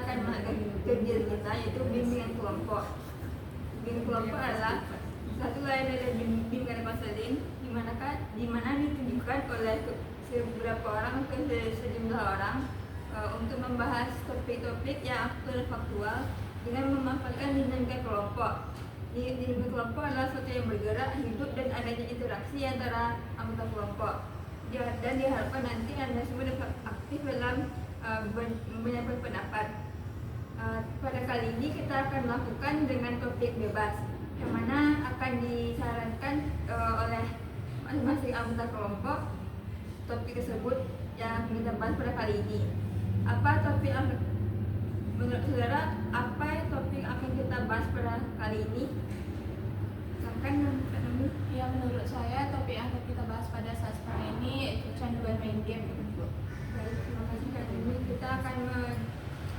akan melakukan kegiatan kita yaitu bimbingan kelompok. Bimbingan kelompok adalah satu lain dari bimbingan konseling di mana ditunjukkan oleh beberapa orang ke sejumlah orang untuk membahas topik-topik yang aktual dan faktual dengan memanfaatkan dinamika kelompok. Dinamika kelompok adalah sesuatu yang bergerak, hidup, dan adanya interaksi antara anggota kelompok. Dan diharapkan nanti Anda semua dapat aktif dalam menyampaikan pendapat. Pada kali ini kita akan melakukan dengan topik bebas, yang mana akan disarankan oleh masing-masing anggota kelompok topik tersebut yang kita bahas pada kali ini. Apa topik menurut saudara? Apa topik yang akan kita bahas pada kali ini? Ya, menurut saya topik yang akan kita bahas pada saat sekarang ini kecanduan main game. Baik, terima kasih Kak Dini. Kita akan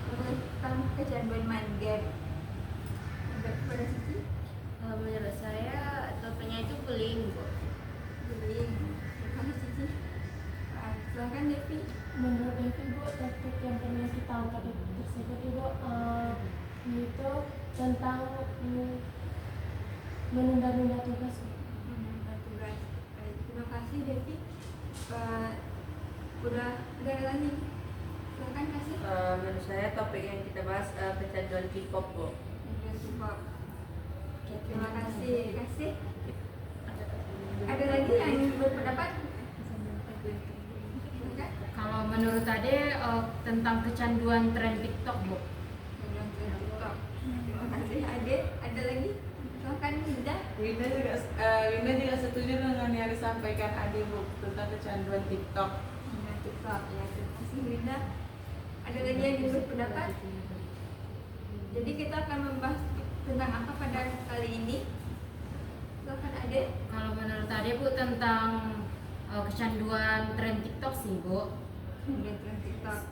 tentang kecanduan main game. Pada Siti? Menurut saya topiknya itu bullying, Bu. Bullying. Terima kasih Cici. Silakan Devi. Menurut Devi, Bu, topik yang pernah kita angkat tersebut Ibu itu tentang menunda-nunda tugas. Menunda tugas. Baik, terima kasih Devi. Udah ada lagi. Silakan kasih. Menurut saya topik yang kita bahas kecanduan K-pop, Bu. Terima kasih. Ada lagi yang ingin berpendapat? Kalau menurut Ade tentang kecanduan tren TikTok, Bu. Terima kasih Ade. Ada lagi? Silakan Linda. Winda juga setuju dengan yang disampaikan Ade, Bu, tentang kecanduan TikTok. TikTok ya. Terima kasih Linda. Ada lagi yang ingin berpendapat? Jadi kita akan membahas tentang apa pada kali ini? Silakan Ade. Kalau menurut Ade, Bu, tentang kecanduan tren TikTok sih, Bu. Tren TikTok.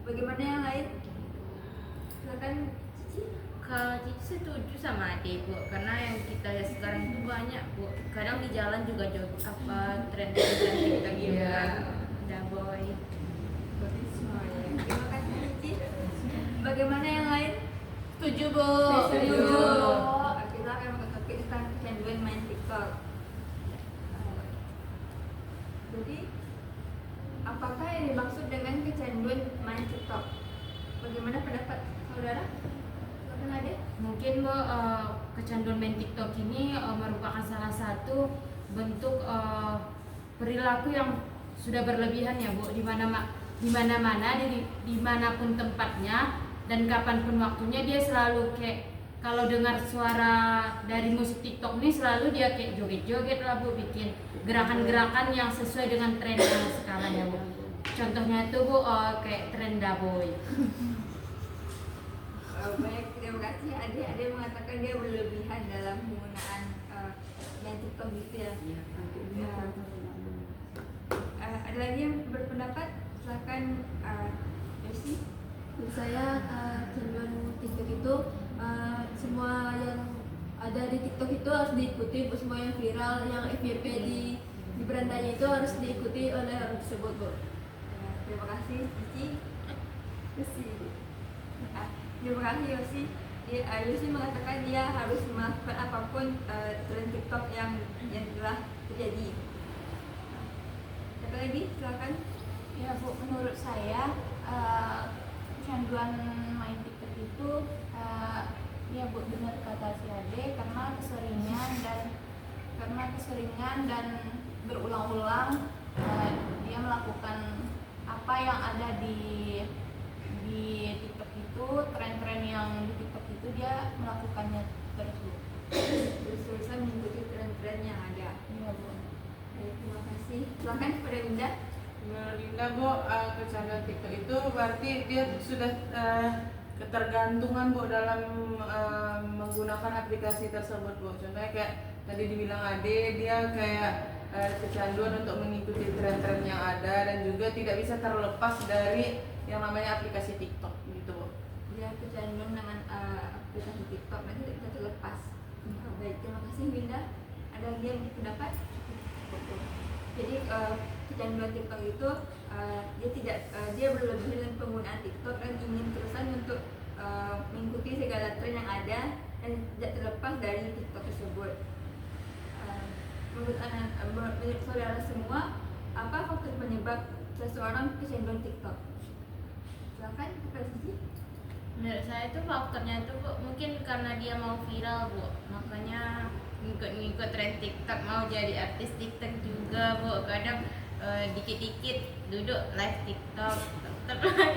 Bagaimana yang lain? Silakan Cici. Kalau Cici setuju sama Ade, Bu, karena yang kita lihat sekarang itu banyak, Bu. Kadang di jalan juga tren TikTok gitu kan. Udah boy. Terima kasih Cici. Bagaimana yang lain? Setuju, Bu. Setuju. Kita akan mengetahui tentang kecanduan main TikTok. Jadi, apakah yang dimaksud dengan kecanduan main TikTok? Bagaimana pendapat saudara? Silakan Ade. Mungkin, Bu, kecanduan main TikTok ini merupakan salah satu bentuk perilaku yang sudah berlebihan ya, Bu, di mana-mana, dimanapun tempatnya dan kapanpun waktunya dia selalu kayak kalau dengar suara dari musik TikTok ini selalu dia kayak joget-joget lah, Bu, bikin gerakan-gerakan yang sesuai dengan tren yang sekarang ya, Bu. Contohnya itu, Bu, kayak tren daboy. Baik, terima kasih Ade. Ade mengatakan dia berlebihan dalam penggunaan main TikTok gitu ya. Ada lagi yang berpendapat? Silakan Yosi. Menurut saya kecanduan TikTok itu semua yang ada di TikTok itu harus diikuti, Bu. Semua yang viral, yang FYP di berandanya itu harus diikuti oleh orang tersebut, Bu. Terima kasih Cici. Terima kasih Yosi. Yosi mengatakan dia harus melakukan apapun tren TikTok yang telah terjadi. Apa lagi? Silakan. Ya, Bu, menurut saya kecanduan main TikTok itu ya, Bu, benar kata si Ade, karena keseringan dan berulang-ulang dia melakukan apa yang ada di TikTok itu, tren-tren yang di TikTok itu dia melakukannya terus, Bu. Terus-terusan mengikuti tren-tren yang ada. Iya, Bu. Baik, terima kasih. Silakan kepada Linda. Menurut Linda, Bu, kecanduan TikTok itu berarti dia sudah ketergantungan, Bu, dalam menggunakan aplikasi tersebut, Bu. Contohnya kayak tadi dibilang Ade, dia kayak kecanduan untuk mengikuti tren-tren yang ada dan juga tidak bisa terlepas dari yang namanya aplikasi TikTok gitu, Bu. Dia kecanduan dengan aplikasi TikTok, nanti tidak bisa terlepas. Baik, terima kasih Linda. Ada lagi yang berpendapat? Jadi kecanduan TikTok itu dia berlebihan dalam penggunaan TikTok dan ingin terusan untuk ada dan tidak terlepas dari TikTok tersebut. Menurut saudara semua, apa faktor penyebab seseorang kecanduan TikTok? Silakan, Kak Sisi. Menurut saya itu faktornya itu Bu, mungkin karena dia mau viral Bu, makanya ngikut tren TikTok, mau jadi artis TikTok juga Bu. Kadang dikit-dikit duduk live TikTok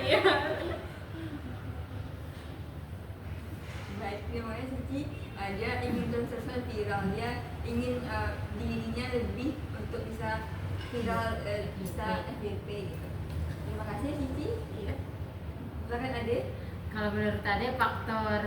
ya. Baik, terima kasih Cici. Dia ingin terus viral, dia ingin dirinya lebih untuk bisa viral, bisa FYP gitu. Terima kasih Cici. Iya. Silakan Ade. Kalau menurut Ade faktor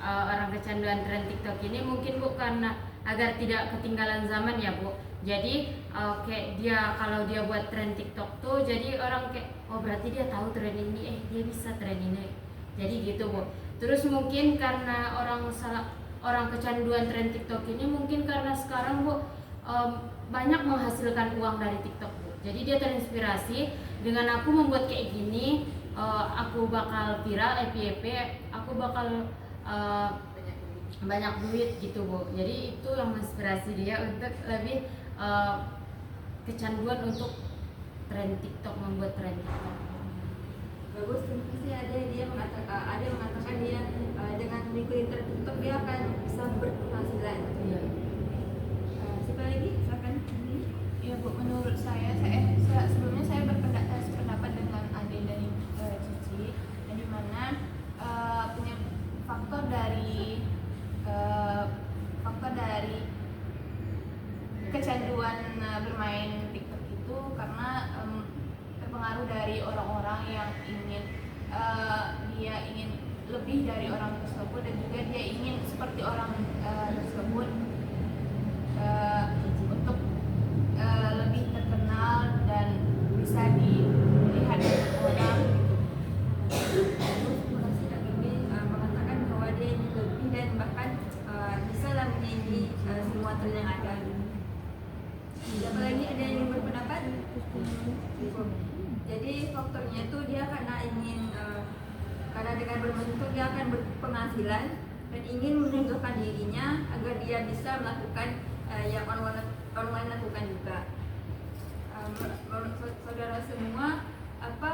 orang kecanduan tren TikTok ini mungkin Bu karena agar tidak ketinggalan zaman ya Bu. Jadi kayak dia kalau dia buat tren TikTok tuh jadi orang kayak oh berarti dia tahu tren ini, dia bisa tren ini. Jadi gitu Bu. Terus mungkin karena orang kecanduan tren TikTok ini mungkin karena sekarang Bu banyak menghasilkan uang dari TikTok Bu. Jadi dia terinspirasi dengan aku membuat kayak gini, aku bakal viral FYP, aku bakal banyak duit gitu Bu. Jadi itu yang menginspirasi dia untuk lebih kecanduan untuk tren TikTok, membuat tren TikTok. Bagus, terima kasih. Ada yang mengatakan dia dengan mengikuti tren TikTok dia akan bisa berpenghasilan. Iya. Siapa lagi? Silakan. Ya Bu, menurut saya sebelumnya saya sependapat dengan Ade dan Cici, yang dimana punya faktor dari kecanduan bermain TikTok itu karena terpengaruh dari orang-orang yang ingin dia ingin lebih dari orang tersebut dan juga dia ingin seperti orang tersebut untuk lebih terkenal dan bisa dilihat oleh orang. Terima kasih Kak Bibi mengatakan bahwa dia ingin lebih dan bahkan bisa lah menyaingi semua tren yang ada. Siapa lagi ada yang berpendapat? Jadi faktornya itu dia karena ingin karena dengan bermain TikTok dia akan berpenghasilan dan ingin menunjukkan dirinya agar dia bisa melakukan yang online lakukan juga. Menurut saudara semua, apa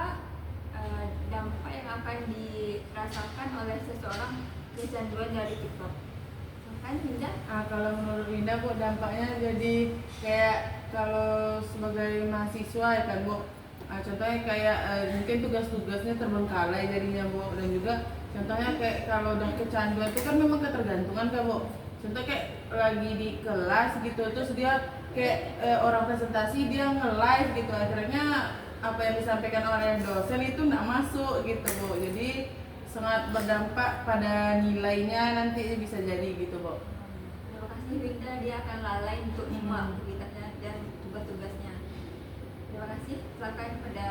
dampak yang akan dirasakan oleh seseorang kecanduan dari TikTok? Kan Hinda? Kalau menurut Winda Bu, dampaknya jadi kayak kalau sebagai mahasiswa ya kan Bu, contohnya kayak mungkin tugas-tugasnya terbengkalai jadinya Bu, dan juga contohnya kayak kalau udah kecanduan itu kan memang ketergantungan kan Bu. Contoh kayak lagi di kelas gitu terus dia kayak orang presentasi dia nge-live gitu, akhirnya apa yang disampaikan oleh dosen itu nggak masuk gitu Bu, jadi sangat berdampak pada nilainya nanti bisa jadi gitu Bu. Terima kasih Winda, dia akan lalai untuk semua aktivitasnya dan tugas-tugasnya. Terima kasih. Silakan pada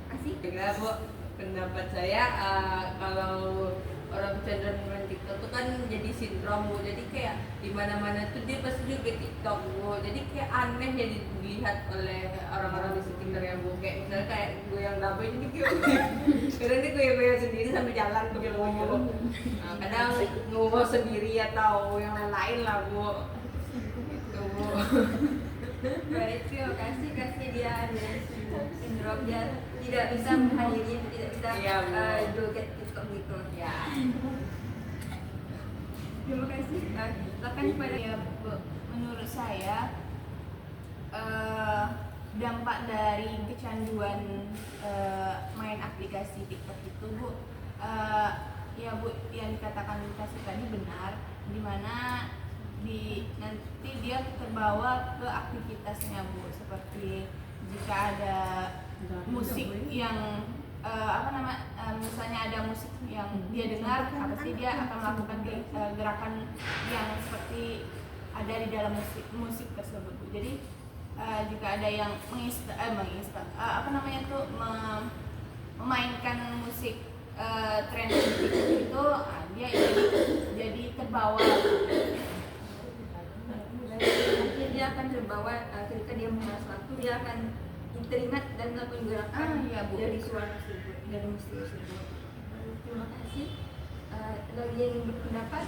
kasih. Juga Bu, pendapat saya kalau orang kecanduan main TikTok itu kan jadi sindrom Bu, jadi kayak di mana-mana tuh dia pasti juga TikTok Bu, jadi kayak aneh jadi dilihat oleh orang-orang di sekitarnya Bu, kayak misalnya kayak gue yang double ini kadang dia gue sendiri sambil jalan begitu Bu, kadang ngomong sendiri atau yang lain-lain lah Bu, gitu Bu. Baik, terima kasih dia ada sindrom dia tidak bisa menghadiri, tidak bisa Iya, Bu. joget TikTok gitu. Ya. Terima kasih. Silakan kepada Ya, Bu, menurut saya dampak dari kecanduan main aplikasi TikTok itu Bu, ya Bu, yang dikatakan Kasih tadi benar, dimana nanti dia terbawa ke aktivitasnya Bu, seperti jika ada musik yang misalnya ada musik yang dia dengar, pasti dia akan melakukan gerakan yang seperti ada di dalam musik tersebut Bu. Jadi jika ada yang memainkan musik trending itu, dia jadi terbawa. mungkin dia akan terbawa ketika dia mengenal sesuatu, dia akan teringat dan melakukan gerakan Iya, Bu. dari suara tersebut, dari musik tersebut. Terima kasih. lagi yang berpendapat,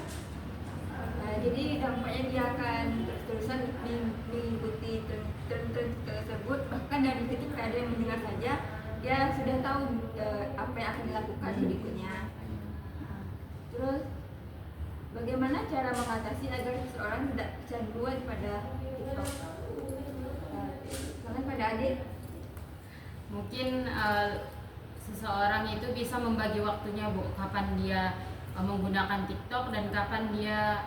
jadi dampaknya dia akan terus-terusan mengikuti tren tersebut, bahkan dari ketika ada yang mendengar saja dia sudah tahu apa yang akan dilakukan berikutnya. Terus bagaimana cara mengatasi agar seseorang tidak kecanduan pada TikTok? Karena pada adik, Mungkin seseorang itu bisa membagi waktunya, Bu, kapan dia menggunakan TikTok dan kapan dia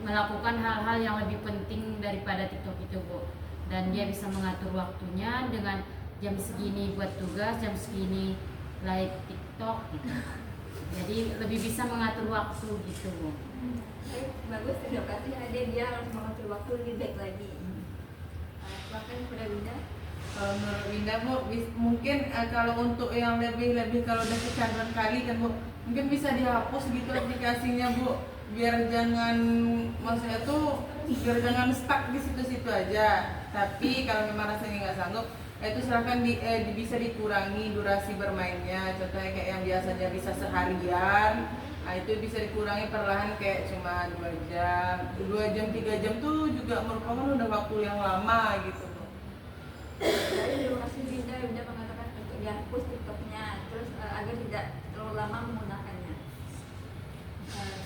melakukan hal-hal yang lebih penting daripada TikTok itu, Bu. Dan dia bisa mengatur waktunya dengan jam segini buat tugas, jam segini live TikTok gitu. Jadi lebih bisa mengatur waktu gitu, Bu. bagus, terima kasih adik, dia harus mengatur waktu lebih baik lagi. Silakan pada Winda. Kalau menurut Winda Bu, mungkin kalau untuk yang lebih kalau udah kecanduan kali kan Bu, mungkin bisa dihapus gitu aplikasinya Bu, biar jangan maksudnya tuh biar jangan stuck di situ-situ aja. Tapi kalau memang rasanya nggak sanggup, itu silahkan bisa dikurangi durasi bermainnya. Contohnya kayak yang biasanya bisa seharian, nah itu bisa dikurangi perlahan kayak cuma 2 jam, 3 jam tuh juga merupakan udah waktu yang lama gitu. Terima kasih Winda mengatakan untuk dihapus TikToknya, terus agar tidak terlalu lama menggunakannya.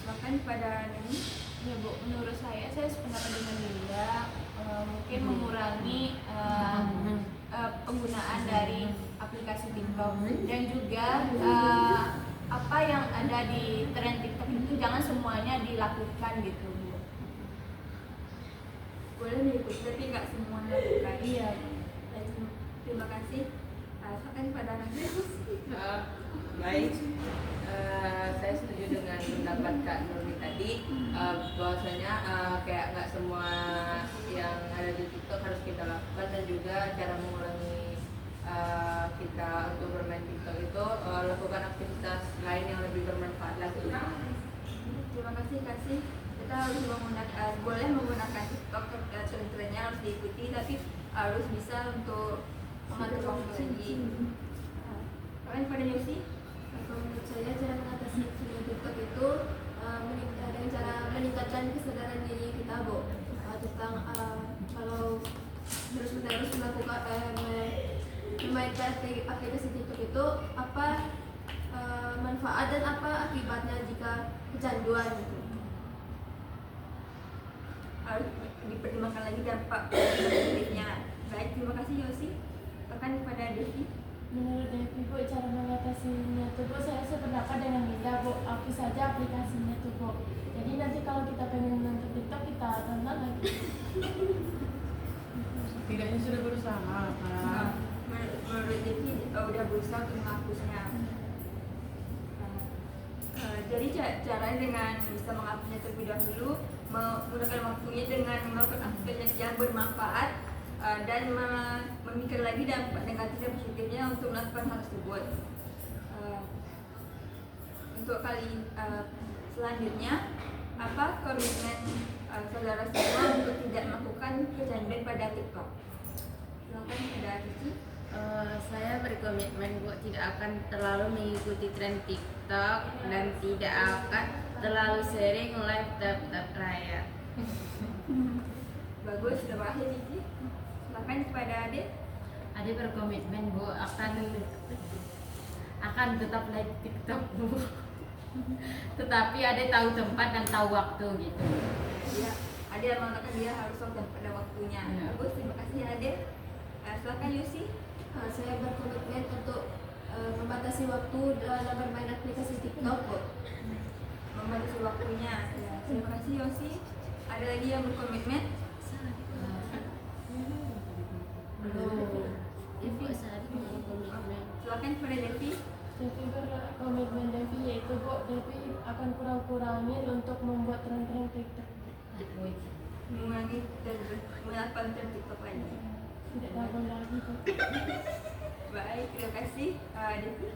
Silakan pada Neni. Ya Bu, menurut saya sependapat dengan Linda, mungkin mengurangi penggunaan dari aplikasi TikTok, dan juga apa yang ada di tren TikTok itu jangan semuanya dilakukan gitu Bu. Boleh mengikuti tapi nggak semua melakukan. Iya. Terima kasih. Silakan pada Neni. Baik, saya setuju dengan pendapat Kak Nurmi tadi, bahwasanya kayak nggak semua yang ada di TikTok harus kita lakukan, dan juga cara mengurangi kita untuk bermain TikTok itu lakukan aktivitas lain yang lebih bermanfaat lagi. Terima kasih. Kita harus boleh menggunakan TikTok, tren-trennya harus diikuti, tapi harus bisa untuk mengatur waktu lagi. Kalian pada Yosi? Kalau menurut saya cara mengatasi kecanduan TikTok itu dengan cara meningkatkan kesadaran diri kita, Bu, tentang kalau terus-menerus melakukan memainkan aplikasi TikTok itu apa manfaat dan apa akibatnya jika kecanduan gitu. Harus dipertimbangkan lagi dampak positifnya. Baik, terima kasih Yosi. Bahkan kepada Devi. Menurut Devi Bu, cara mengatasinya tuh Bu, saya sependapat dengan Linda Bu, hapus saja aplikasinya tuh Bu. Jadi nanti kalau kita pengen nonton TikTok kita tonton lagi. Setidaknya sudah berusaha Kak. Menurut Devi udah berusaha untuk menghapusnya. Jadi caranya dengan bisa menghapusnya terlebih dahulu, menggunakan waktunya dengan melakukan aktivitas yang bermanfaat, dan memikir lagi dampak negatif dan positifnya untuk melakukan hal tersebut. Untuk kali selanjutnya, apa komitmen saudara semua untuk tidak melakukan kecanduan pada TikTok? Silakan pada Cici. Saya berkomitmen Bu tidak akan terlalu mengikuti tren TikTok dan tidak akan terlalu sering live tap raya. Bagus, terima kasih Cici. Silakan kepada Ade. Ade berkomitmen, Bu, akan tetap live TikTok, Bu. Tetapi Ade tahu tempat dan tahu waktu gitu. Ya, Ade mengatakan dia harus pada waktunya. Ya. Bagus, terima kasih Ade. Silakan Yusi. Saya berkomitmen untuk membatasi waktu dalam bermain aplikasi TikTok, Bu. Membatasi waktunya. Ya, terima kasih Yosi. Ada lagi yang berkomitmen? Devi saat ini komitmen. Silakan kepada Devi. Devi berkomitmen Devi yaitu Bu, Devi akan kurang-kurangin untuk membuat tren-tren TikTok. Mengurangi dan melakukan tren TikTok lagi. Tidak dapat lagi Bu. Baik, terima kasih Devi.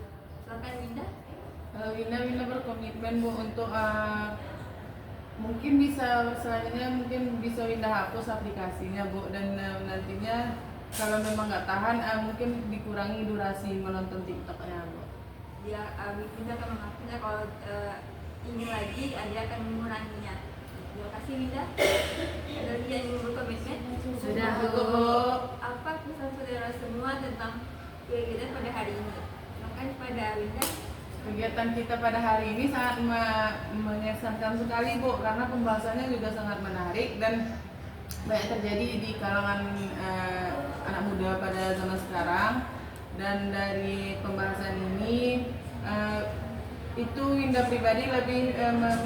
Silakan Winda. Winda berkomitmen Bu untuk mungkin bisa selanjutnya mungkin bisa Winda hapus aplikasinya Bu, dan nantinya kalau memang nggak tahan mungkin dikurangi durasi menonton TikToknya Bu. Dia Winda akan mengakuinya kalau ingin lagi, dia akan menguranginya. Terima kasih Winda. Ada lagi yang ingin berkomitmen? Sudah, Bu. Cukup, Bu. Apa pesan saudara semua tentang kegiatan pada hari ini? Silakan pada Winda. Kegiatan kita pada hari ini sangat mengesankan sekali Bu, karena pembahasannya juga sangat menarik dan banyak terjadi di kalangan anak muda pada zaman sekarang. Dan dari pembahasan ini itu Winda pribadi lebih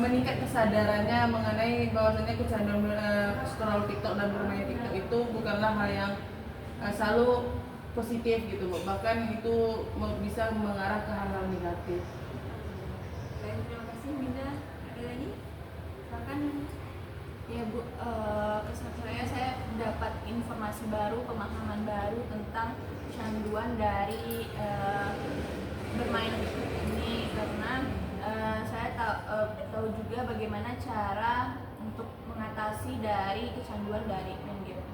meningkat kesadarannya mengenai bahwasannya kecanduan scroll TikTok dan bermain TikTok itu bukanlah hal yang selalu positif gitu Bu, bahkan itu bisa mengarah ke hal-hal negatif. Baik, terima kasih Winda. Ada lagi? Silakan. Ya Bu, kesan saya dapat informasi baru, pemahaman baru tentang kecanduan dari bermain ini, karena saya tahu juga bagaimana cara untuk mengatasi dari kecanduan dari main game.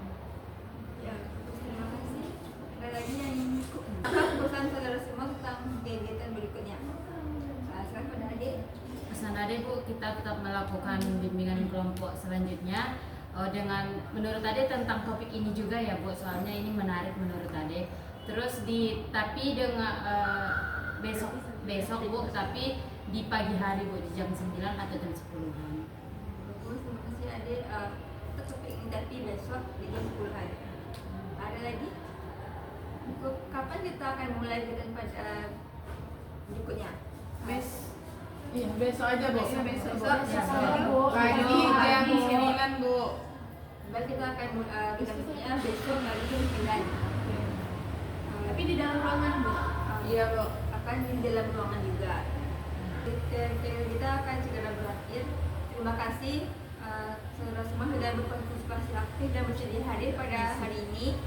Ya, terima kasih. Ada lagi yang ingin apa pesan saudara semua tentang kegiatan berikutnya? Silakan pada adik. Pesan Ade Bu, kita tetap melakukan bimbingan kelompok selanjutnya dengan menurut Ade tentang topik ini juga ya Bu, soalnya ini menarik menurut Ade. Terus tapi dengan besok Bu, tapi di pagi hari Bu, di jam 9 atau jam 10-an. Bagus, terima kasih adik. Topik ini tapi besok di jam 10 hari. Ada lagi? Kapan kita akan mulai kegiatan pada berikutnya? Iya, besok aja Bu. Besok, besok. Bu. Pagi jam 9 Bu. Berarti kita akan kita besok hari jam 9. Tapi di dalam ruangan Bu. Iya Bu. Akan di dalam ruangan juga. Kita akan segera berakhir. Terima kasih saudara semua sudah berpartisipasi aktif dan bersedia hadir pada hari ini.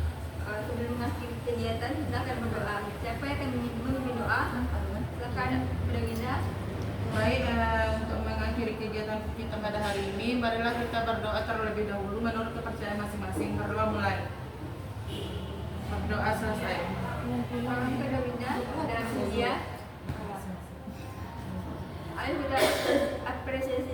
Sebelum mengakhiri kegiatan kita akan berdoa. Siapa yang akan memimpin doa? Silakan Bunda Winda. Baik, untuk mengakhiri kegiatan kita pada hari ini, marilah kita berdoa terlebih dahulu menurut kepercayaan masing-masing. Berdoa mulai. Berdoa selesai. Tolong Bunda Winda dalam media. Ayo kita apresiasi